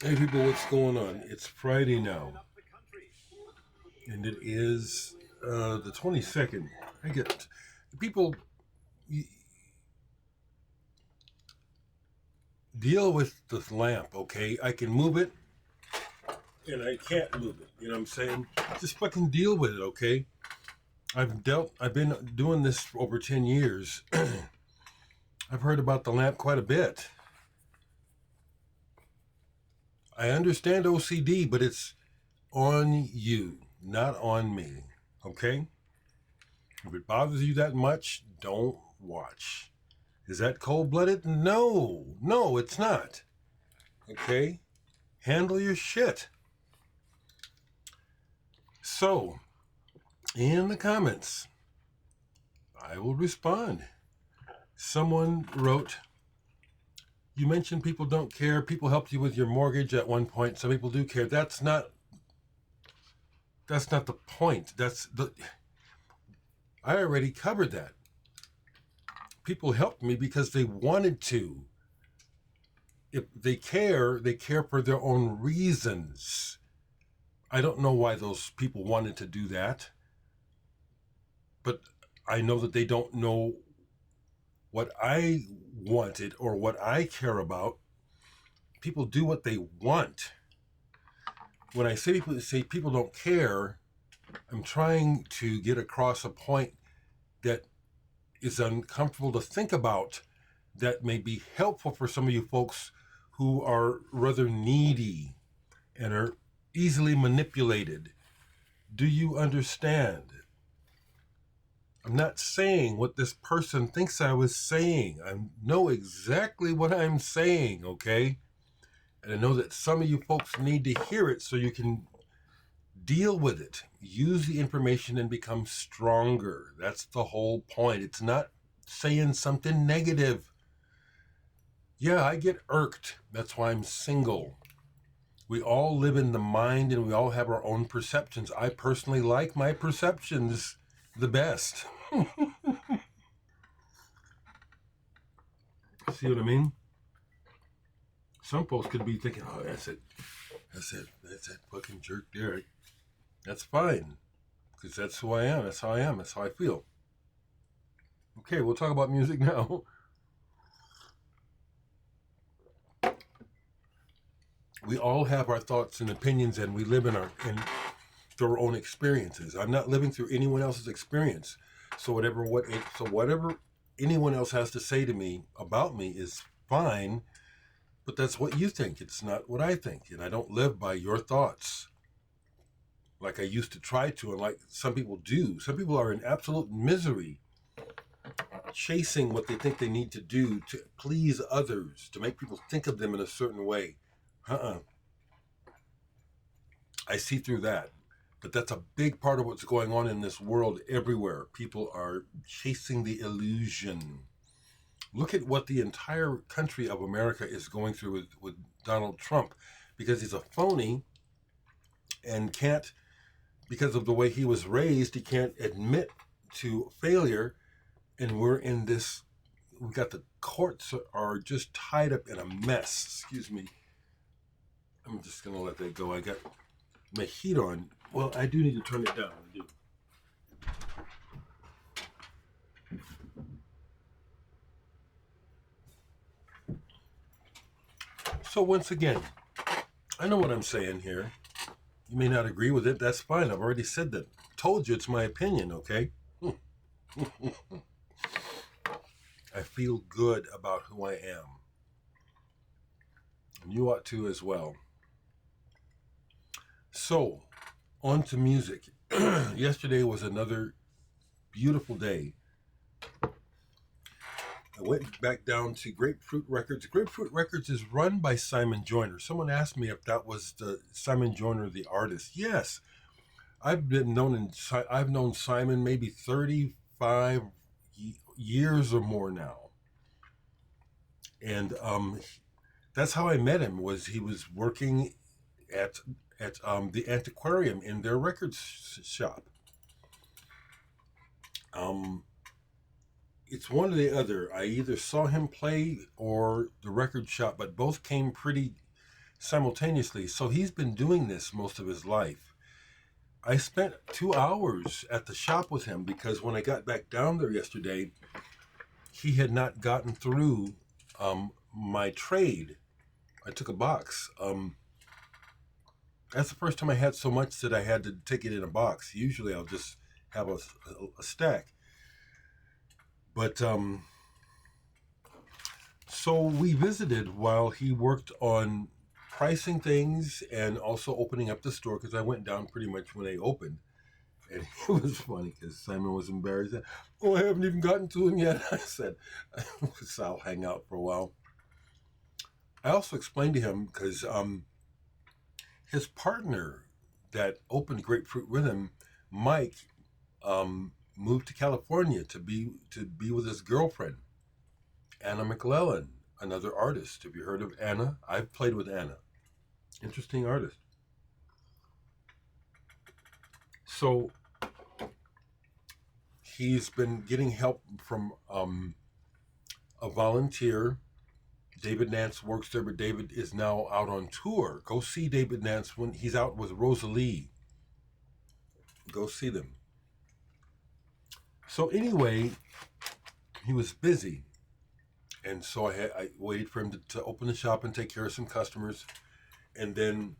Hey people, what's going on? It's Friday now, and it is the 22nd. I get people deal with the lamp, okay? I can move it, and I can't move it. You know what I'm saying? Just fucking deal with it, okay? I've been doing this for over 10 years. I've heard about the lamp quite a bit. I understand OCD, but it's on you, not on me, okay? If it bothers you that much, don't watch. Is that cold-blooded? No, it's not. Okay? Handle your shit. So, in the comments, I will respond. Someone wrote, you mentioned people don't care. People helped you with your mortgage at one point. Some people do care. That's not the point. I already covered that. People helped me because they wanted to. If they care for their own reasons. I don't know why those people wanted to do that, but I know that they don't know what I wanted or what I care about. People do what they want. When I say people don't care, I'm trying to get across a point that is uncomfortable to think about, that may be helpful for some of you folks who are rather needy and are easily manipulated. Do you understand? I'm not saying what this person thinks I was saying. I know exactly what I'm saying, okay? And I know that some of you folks need to hear it so you can deal with it. Use the information and become stronger. That's the whole point. It's not saying something negative. Yeah, I get irked. That's why I'm single. We all live in the mind and we all have our own perceptions. I personally like my perceptions the best. See what I mean? Some folks could be thinking, oh, that's that fucking jerk Dereck. That's fine, because that's who I am. That's how I am. That's how I feel. Okay, we'll talk about music now. We all have our thoughts and opinions, and we live through our own experiences. I'm not living through anyone else's experience. So whatever anyone else has to say to me about me is fine, but that's what you think. It's not what I think, and I don't live by your thoughts like I used to try to, and like some people do. Some people are in absolute misery, chasing what they think they need to do to please others, to make people think of them in a certain way. I see through that. But that's a big part of what's going on in this world everywhere. People are chasing the illusion. Look at what the entire country of America is going through with Donald Trump, because he's a phony and can't, because of the way he was raised, he can't admit to failure. And we're in this, we've got the courts are just tied up in a mess. Excuse me. I'm just going to let that go. I got my heat on. Well, I do need to turn it down. I do. So once again, I know what I'm saying here. You may not agree with it. That's fine. I've already said that. Told you it's my opinion, okay? I feel good about who I am. And you ought to as well. So, on to music. Yesterday was another beautiful day. I went back down to Grapefruit Records. Grapefruit Records is run by Simon Joyner. Someone asked me if that was the Simon Joyner, the artist. Yes, I've known Simon maybe 35 years or more now, and that's how I met him. He was working at the antiquarium in their records shop. It's one or the other. I either saw him play or the record shop, but both came pretty simultaneously. So he's been doing this most of his life. I spent 2 hours at the shop with him because when I got back down there yesterday, he had not gotten through my trade. I took a box. That's the first time I had so much that I had to take it in a box. Usually I'll just have a stack. But so we visited while he worked on pricing things and also opening up the store, because I went down pretty much when they opened. And it was funny because Simon was embarrassed. Oh, I haven't even gotten to him yet. I said, I'll hang out for a while. I also explained to him because his partner that opened Grapefruit with him, Mike, moved to California to be with his girlfriend, Anna McClellan, another artist. Have you heard of Anna? I've played with Anna. Interesting artist. So he's been getting help from a volunteer. David Nance works there, but David is now out on tour. Go see David Nance when he's out with Rosalie. Go see them. So anyway, he was busy. And so I waited for him to open the shop and take care of some customers. And then,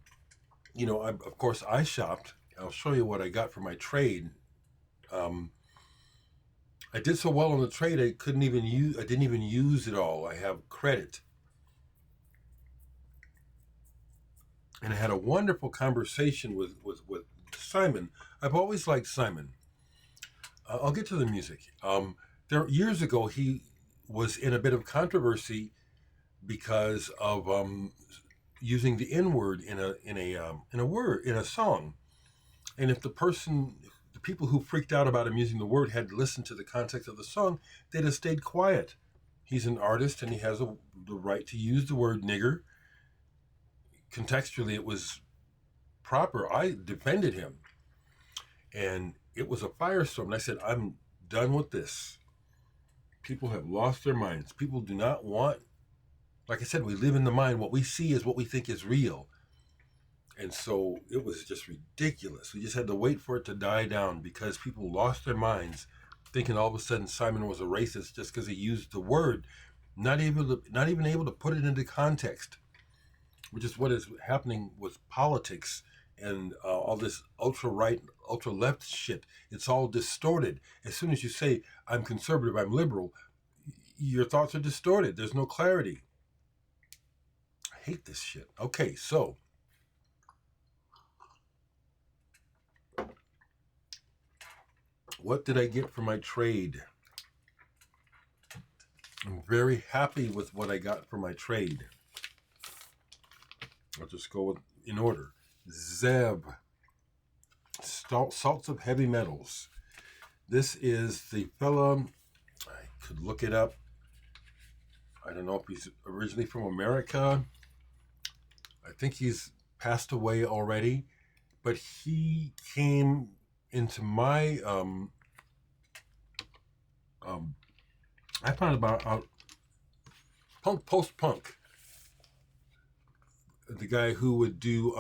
of course, I shopped. I'll show you what I got for my trade. I did so well on the trade, I didn't even use it all. I have credit. And I had a wonderful conversation with Simon. I've always liked Simon. I'll get to the music. Years ago, he was in a bit of controversy because of using the N-word in a song. And if the people who freaked out about him using the word had listened to the context of the song, they'd have stayed quiet. He's an artist and he has the right to use the word nigger. Contextually, it was proper. I defended him. And it was a firestorm. And I said, I'm done with this. People have lost their minds. People do not want, like I said, we live in the mind. What we see is what we think is real. And so it was just ridiculous. We just had to wait for it to die down because people lost their minds thinking all of a sudden Simon was a racist just because he used the word, not even able to put it into context, which is what is happening with politics and all this ultra-right, ultra-left shit. It's all distorted. As soon as you say, I'm conservative, I'm liberal, your thoughts are distorted. There's no clarity. I hate this shit. Okay, so what did I get for my trade? I'm very happy with what I got for my trade. I'll just go in order. Zeb, salts of heavy metals. This is the fella, I could look it up. I don't know if he's originally from America. I think he's passed away already, but he came into my, I found about post-punk. The guy who would do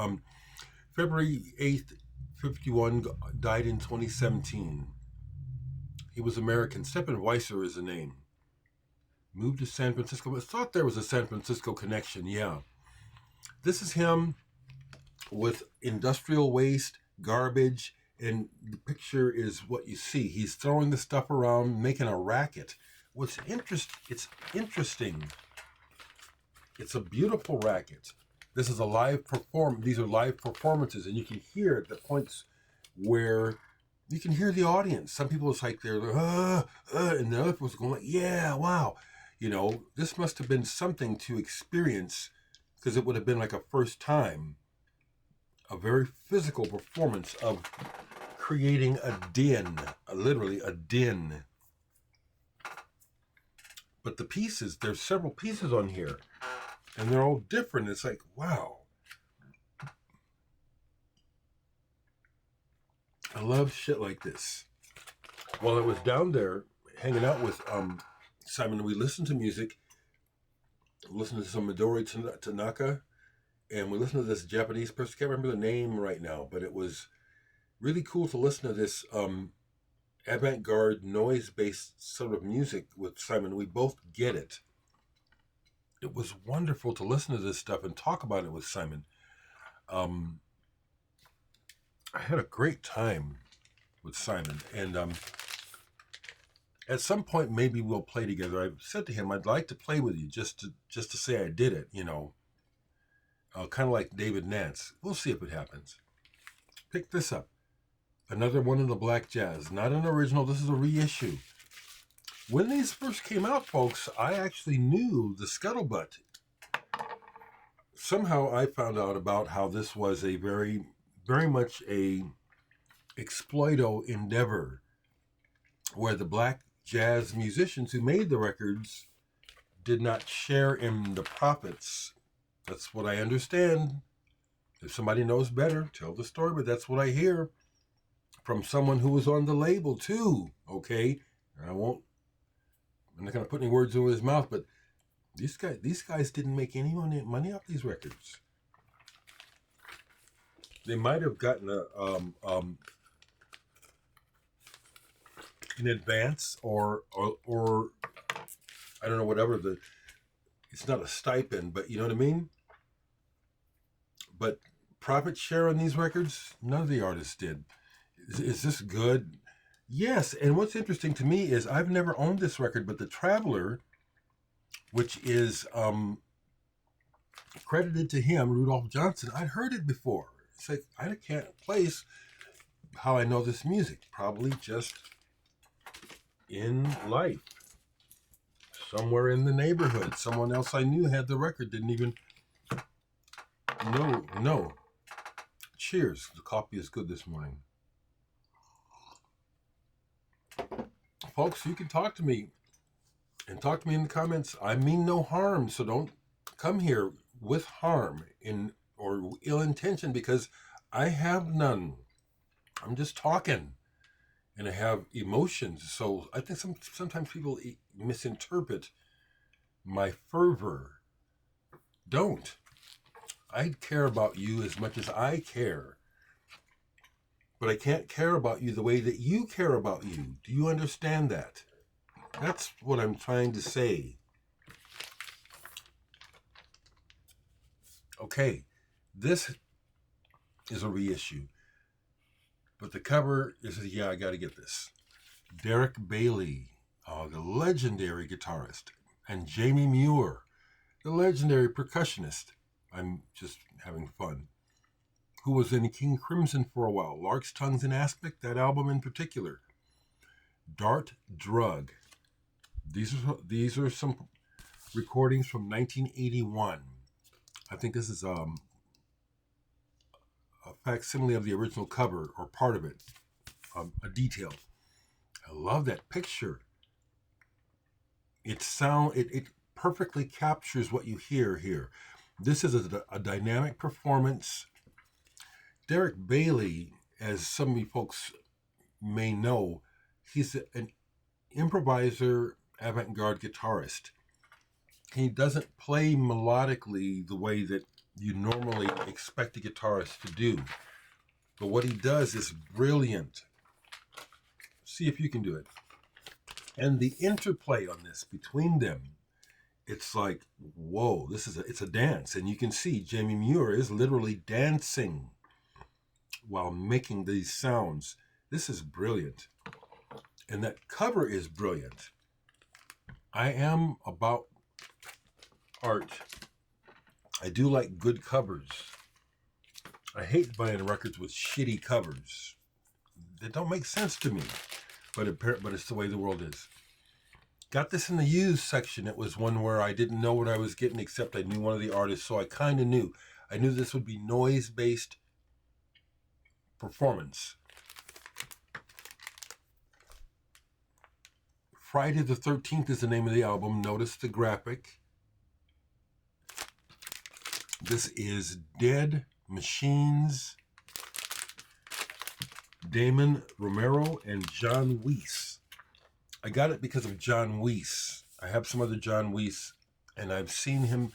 February 8th, 51, died in 2017. He was American. Stephen Weiser is the name. Moved to San Francisco. I thought there was a San Francisco connection, yeah. This is him with industrial waste, garbage, and the picture is what you see. He's throwing the stuff around, making a racket. It's interesting. It's a beautiful racket. This is a live these are live performances, and you can hear at the points where you can hear the audience. Some people, it's like they're and the other people's going like, yeah, wow. This must have been something to experience, because it would have been like a first time, a very physical performance of creating a din, literally a din. But the pieces, there's several pieces on here, and they're all different. It's like, wow. I love shit like this. While I was down there hanging out with Simon, we listened to music, listened to some Midori Tanaka, and we listened to this Japanese person. I can't remember the name right now, but it was really cool to listen to this avant-garde noise-based sort of music with Simon. We both get it. It was wonderful to listen to this stuff and talk about it with Simon. I had a great time with Simon, and at some point maybe we'll play together. I said to him, I'd like to play with you just to say I did it, kind of like David Nance. We'll see if it happens. Pick this up. Another one in the black jazz. Not an original. This is a reissue. When these first came out, folks, I actually knew the scuttlebutt. Somehow I found out about how this was a very, very much a exploito endeavor, where the black jazz musicians who made the records did not share in the profits. That's what I understand. If somebody knows better, tell the story, but that's what I hear from someone who was on the label too, okay? I'm not going to put any words in his mouth, but these guys didn't make any money off these records. They might have gotten in advance or I don't know, whatever it's not a stipend, but you know what I mean? But profit share on these records, none of the artists did. Is this good? Yes, and what's interesting to me is I've never owned this record, but The Traveler, which is credited to him, Rudolph Johnson, I'd heard it before. It's like, I can't place how I know this music. Probably just in life. Somewhere in the neighborhood. Someone else I knew had the record, didn't even know. Cheers. The coffee is good this morning. Folks, you can talk to me and talk to me in the comments. I mean no harm, so don't come here with harm or ill intention, because I have none. I'm just talking, and I have emotions. So I think sometimes people misinterpret my fervor. Don't. I care about you as much as I care. But I can't care about you the way that you care about you. Do you understand that? That's what I'm trying to say. Okay, this is a reissue. But the cover is, I got to get this. Dereck Bailey, the legendary guitarist, and Jamie Muir, the legendary percussionist. I'm just having fun. Who was in King Crimson for a while. Lark's Tongues and Aspic, that album in particular. Dart Drug. These are some recordings from 1981. I think this is a facsimile of the original cover, or part of it, a detail. I love that picture. It perfectly captures what you hear here. This is a dynamic performance. Dereck Bailey, as some of you folks may know, he's an improviser, avant-garde guitarist. He doesn't play melodically the way that you normally expect a guitarist to do. But what he does is brilliant. See if you can do it. And the interplay on this between them, it's like, whoa, it's a dance. And you can see Jamie Muir is literally dancing while making these sounds. This is brilliant. And that cover is brilliant. I am about art. I do like good covers. I hate buying records with shitty covers. They don't make sense to me, but it's the way the world is. Got this in the used section. It was one where I didn't know what I was getting, except I knew one of the artists, so I kind of knew. I knew this would be noise-based performance. Friday the 13th is the name of the album. Notice the graphic. This is Dead Machines, Damion, Romero, and John Wiese. I got it because of John Wiese. I have some other John Wiese, and I've seen him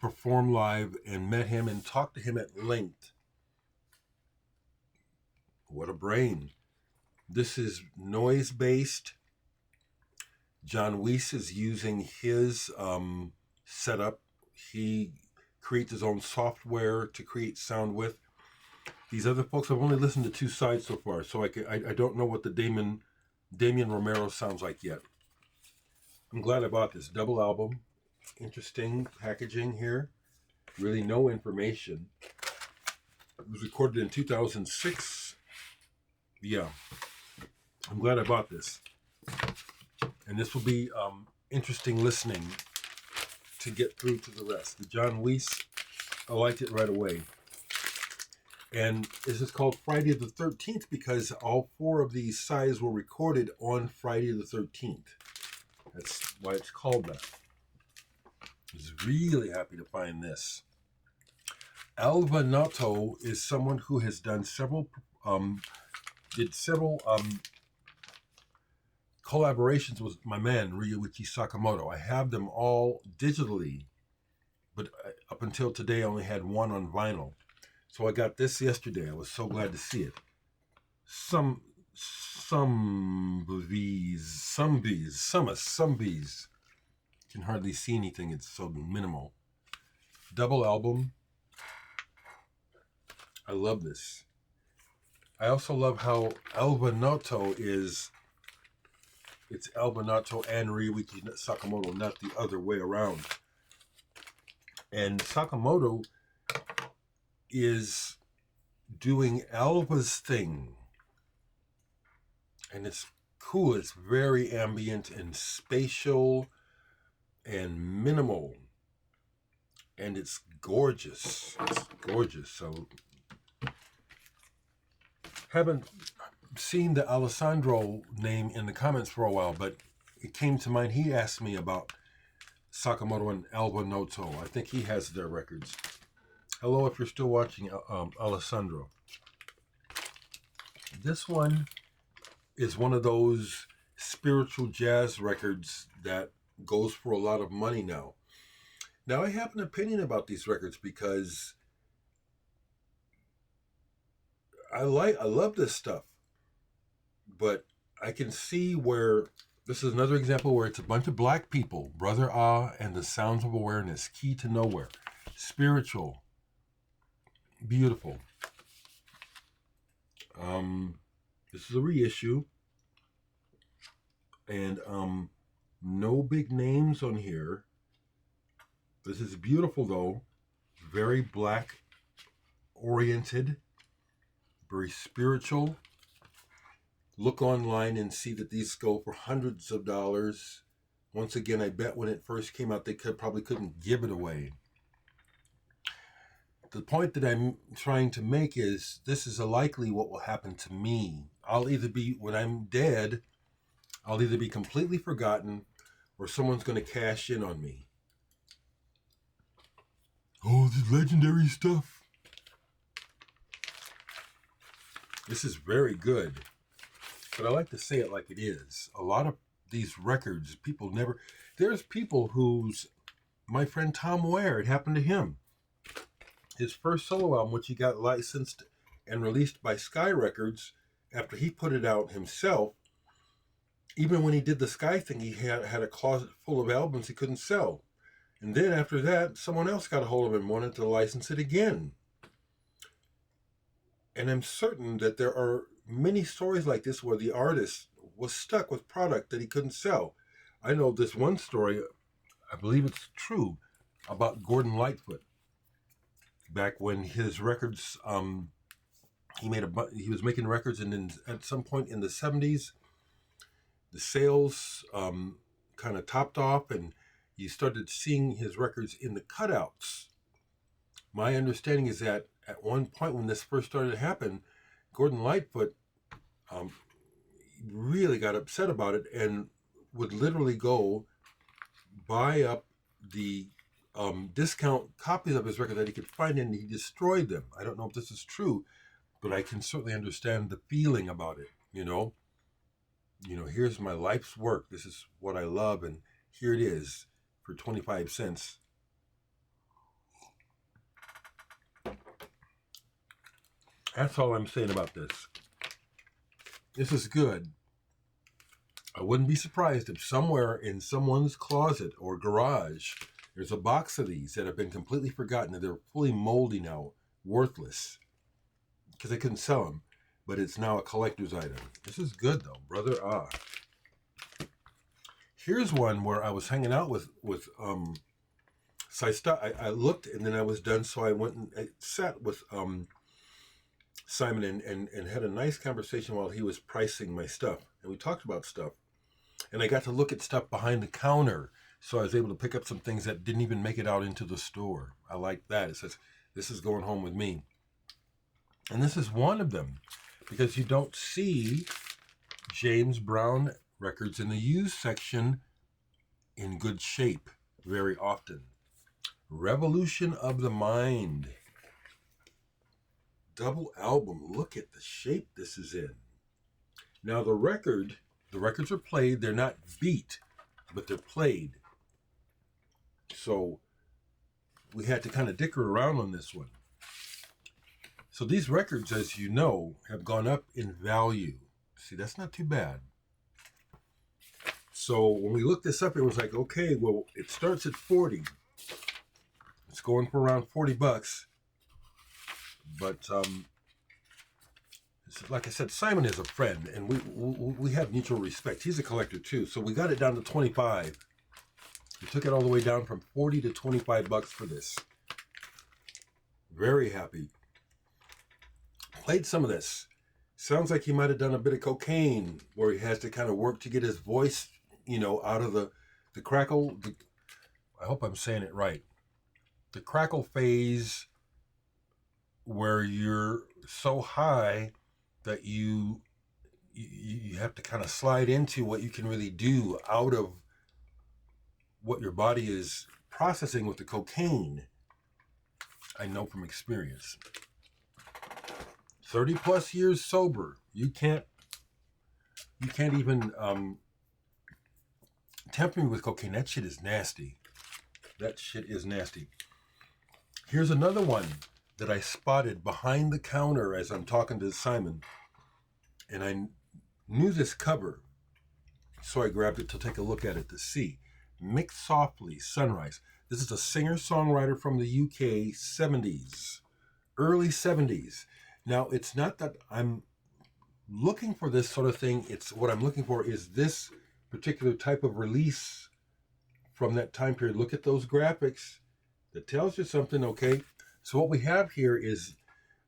perform live and met him and talked to him at length. What a brain. This is noise-based. John Wiese is using his setup. He creates his own software to create sound with. These other folks, I've only listened to 2 sides so far, so I don't know what the Damion Romero sounds like yet. I'm glad I bought this double album. Interesting packaging here. Really no information. It was recorded in 2006. Yeah. I'm glad I bought this. And this will be interesting listening to get through to the rest. The John Wiese, I liked it right away. And this is called Friday the 13th because all 4 of these sides were recorded on Friday the 13th. That's why it's called that. I was really happy to find this. Alva Noto is someone who has done several collaborations with my man, Ryuichi Sakamoto. I have them all digitally, but up until today, I only had one on vinyl. So I got this yesterday. I was so glad to see it. Summvs. Can hardly see anything. It's so minimal. Double album. I love this. I also love how Alva Noto is. It's Alva Noto and Ryuichi Sakamoto, not the other way around. And Sakamoto is doing Alva's thing. And it's cool. It's very ambient and spatial and minimal. And it's gorgeous. It's gorgeous. So, haven't seen the Alessandro name in the comments for a while, but it came to mind. He asked me about Sakamoto and Alva Noto. I think he has their records. Hello, if you're still watching, Alessandro. This one is one of those spiritual jazz records that goes for a lot of money now. Now, I have an opinion about these records because I love this stuff, but I can see where this is another example where it's a bunch of black people, Brother Ah and the Sounds of Awareness, Key to Nowhere, spiritual, beautiful. This is a reissue, and no big names on here. This is beautiful though, very black oriented, very spiritual. Look online and see that these go for hundreds of dollars. Once again, I bet when it first came out, they probably couldn't give it away. The point that I'm trying to make is this is likely what will happen to me. I'll either be, when I'm dead, I'll either be completely forgotten or someone's going to cash in on me. Oh, this legendary stuff. This is very good. But I like to say it like it is. A lot of these records, people never... There's people whose... My friend Tom Ware, it happened to him. His first solo album, which he got licensed and released by Sky Records, after he put it out himself, even when he did the Sky thing, he had a closet full of albums he couldn't sell. And then after that, someone else got a hold of him and wanted to license it again. And I'm certain that there are many stories like this where the artist was stuck with product that he couldn't sell. I know this one story, I believe it's true, about Gordon Lightfoot. Back when his records, he was making records, and then at some point in the 70s, the sales kind of topped off, and you started seeing his records in the cutouts. My understanding is that at one point when this first started to happen, Gordon Lightfoot really got upset about it and would literally go buy up the discount copies of his record that he could find, and he destroyed them. I don't know if this is true, but I can certainly understand the feeling about it. You know, here's my life's work. This is what I love, and here it is for 25 cents. That's all I'm saying about this. This is good. I wouldn't be surprised if somewhere in someone's closet or garage, there's a box of these that have been completely forgotten. They're fully moldy now, worthless, because they couldn't sell them. But it's now a collector's item. This is good though, brother. Here's one where I was hanging out with so I looked and then I was done. So I went and I sat with Simon and had a nice conversation while he was pricing my stuff. And we talked about stuff. And I got to look at stuff behind the counter. So I was able to pick up some things that didn't even make it out into the store. I like that. It says, this is going home with me. And this is one of them. Because you don't see James Brown records in the used section in good shape very often. Revolution of the Mind. Double album. Look at the shape this is in. Now the records are played. They're not beat, but they're played. So we had to kind of dicker around on this one. So these records, as you know, have gone up in value. See, that's not too bad. So when we looked this up, it was like, okay, well, it starts at 40. It's going for around $40. But like I said, Simon is a friend, and we have mutual respect. He's a collector too, so we got it down to 25. We took it all the way down from 40 to $25 for this. Very happy. Played some of this. Sounds like he might have done a bit of cocaine, where he has to kind of work to get his voice, out of the crackle. I hope I'm saying it right. The crackle phase, where you're so high that you have to kind of slide into what you can really do out of what your body is processing with the cocaine. I know from experience. 30 plus years sober. You can't even tempt me with cocaine. That shit is nasty. Here's another one that I spotted behind the counter as I'm talking to Simon. And I knew this cover, so I grabbed it to take a look at it to see. Mick Softley, Sunrise. This is a singer-songwriter from the UK 70s, early 70s. Now, it's not that I'm looking for this sort of thing. It's what I'm looking for is this particular type of release from that time period. Look at those graphics. That tells you something, okay? So what we have here is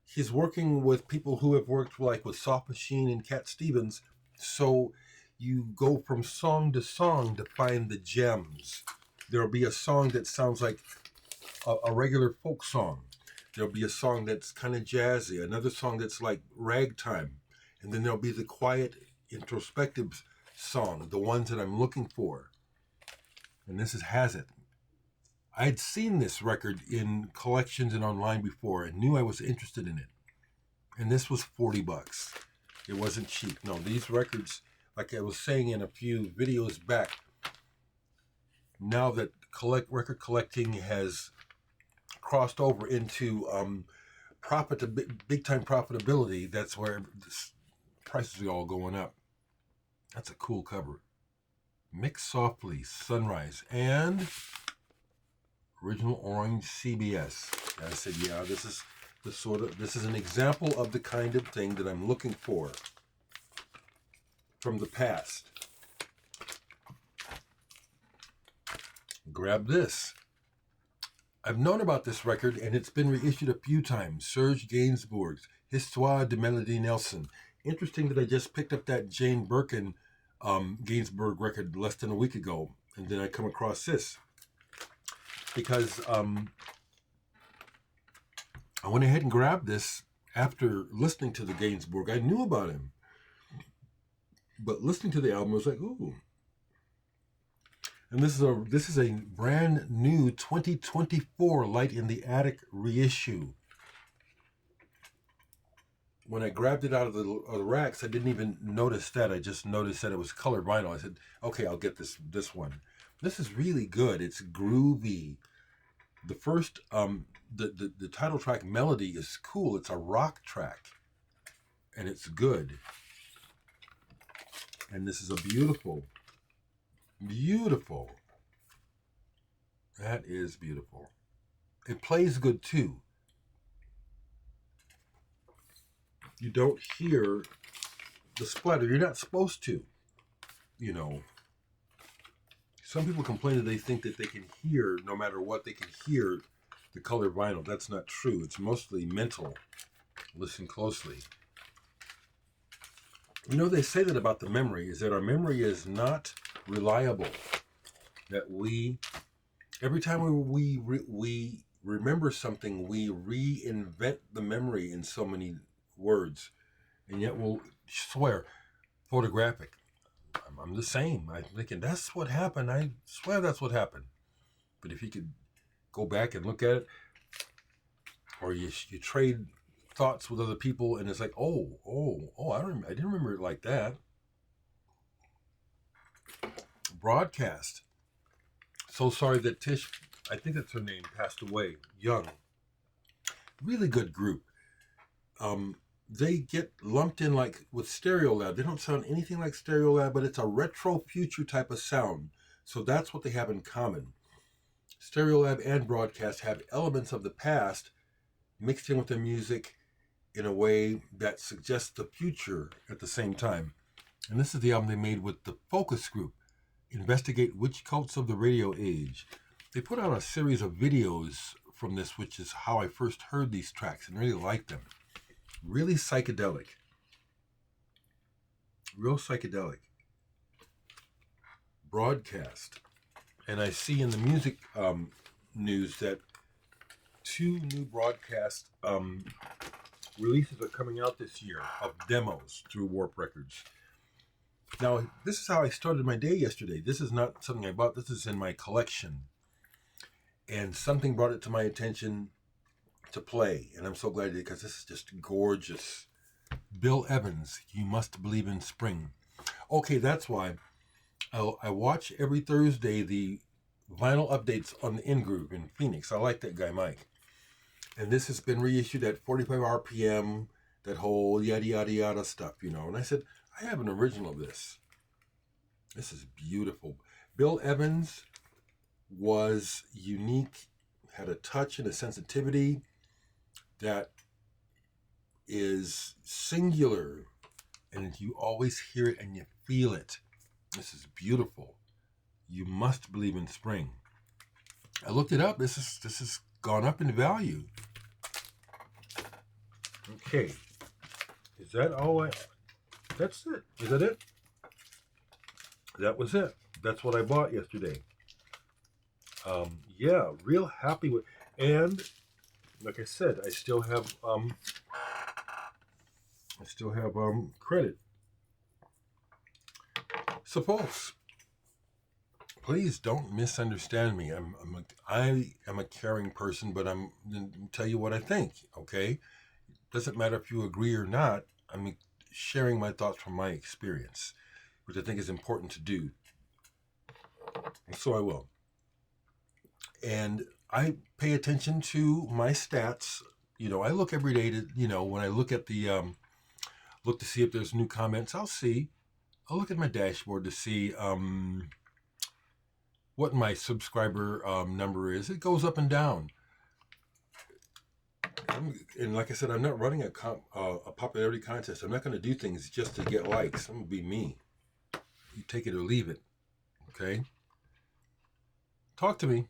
he's working with people who have worked like with Soft Machine and Cat Stevens. So you go from song to song to find the gems. There'll be a song that sounds like a regular folk song. There'll be a song that's kind of jazzy, another song that's like ragtime. And then there'll be the quiet, introspective song, the ones that I'm looking for. And this has it. I'd seen this record in collections and online before and knew I was interested in it. And this was $40. It wasn't cheap. No, these records, like I was saying in a few videos back, now that record collecting has crossed over into big time profitability, that's where prices are all going up. That's a cool cover. Mick Softley, Sunrise, and original orange CBS. And I said, yeah, this is an example of the kind of thing that I'm looking for from the past. Grab this. I've known about this record, and it's been reissued a few times. Serge Gainsbourg's Histoire de Melody Nelson. Interesting that I just picked up that Jane Birkin Gainsbourg record less than a week ago, and then I come across this. Because I went ahead and grabbed this after listening to the Gainsbourg. I knew about him. But listening to the album, I was like, ooh. And this is a brand new 2024 Light in the Attic reissue. When I grabbed it out of the racks, I didn't even notice that. I just noticed that it was colored vinyl. I said, okay, I'll get this one. This is really good. It's groovy. The first, the title track Melody is cool. It's a rock track. and it's good. And this is a beautiful, beautiful. That is beautiful. It plays good too. You don't hear the splatter. You're not supposed to, you know. Some people complain that they think that they can hear, no matter what, they can hear the color vinyl. That's not true. It's mostly mental. Listen closely. You know, they say that about the memory, is that our memory is not reliable. That every time we remember something, we reinvent the memory in so many words. And yet we'll swear, photographic. I'm the same. I'm thinking, that's what happened. I swear that's what happened. But if you could go back and look at it, or you trade thoughts with other people, and it's like, oh, I didn't remember it like that. Broadcast. So sorry that Tish, I think that's her name, passed away young. Really good group. They get lumped in like with Stereolab. They don't sound anything like Stereolab, but it's a retro future type of sound. So that's what they have in common. Stereolab and Broadcast have elements of the past mixed in with the music in a way that suggests the future at the same time. And this is the album they made with the focus group, Investigate Witch Cults of the Radio Age. They put out a series of videos from this, which is how I first heard these tracks and really liked them. Really psychedelic. Real psychedelic. Broadcast. And I see in the music news that 2 new broadcast releases are coming out this year of demos through Warp Records. Now, this is how I started my day yesterday. This is not something I bought. This is in my collection. And something brought it to my attention to play. And I'm so glad I did, because this is just gorgeous. Bill Evans, You Must Believe in Spring. Okay, that's why I watch every Thursday the vinyl updates on the In-Groove in Phoenix. I like that guy, Mike. And this has been reissued at 45 RPM, that whole yada, yada, yada stuff, you know. And I said, I have an original of this. This is beautiful. Bill Evans was unique, had a touch and a sensitivity that is singular, and you always hear it and you feel it. This is beautiful. You Must Believe in Spring. I looked it up. This has gone up in value. Okay. Is that all that's it? Is that it? That was it. That's what I bought yesterday. Yeah, real happy with, and like I said, I still have credit. So folks, please don't misunderstand me. I am a caring person, but I'm going to tell you what I think, okay? Doesn't matter if you agree or not. I'm sharing my thoughts from my experience, which I think is important to do. So I will. And I pay attention to my stats. You know, I look every day to, you know, when I look at the, look to see if there's new comments, I'll look at my dashboard to see what my subscriber number is. It goes up and down. And like I said, I'm not running a popularity contest. I'm not going to do things just to get likes. I'm going to be me. You take it or leave it. Okay? Talk to me.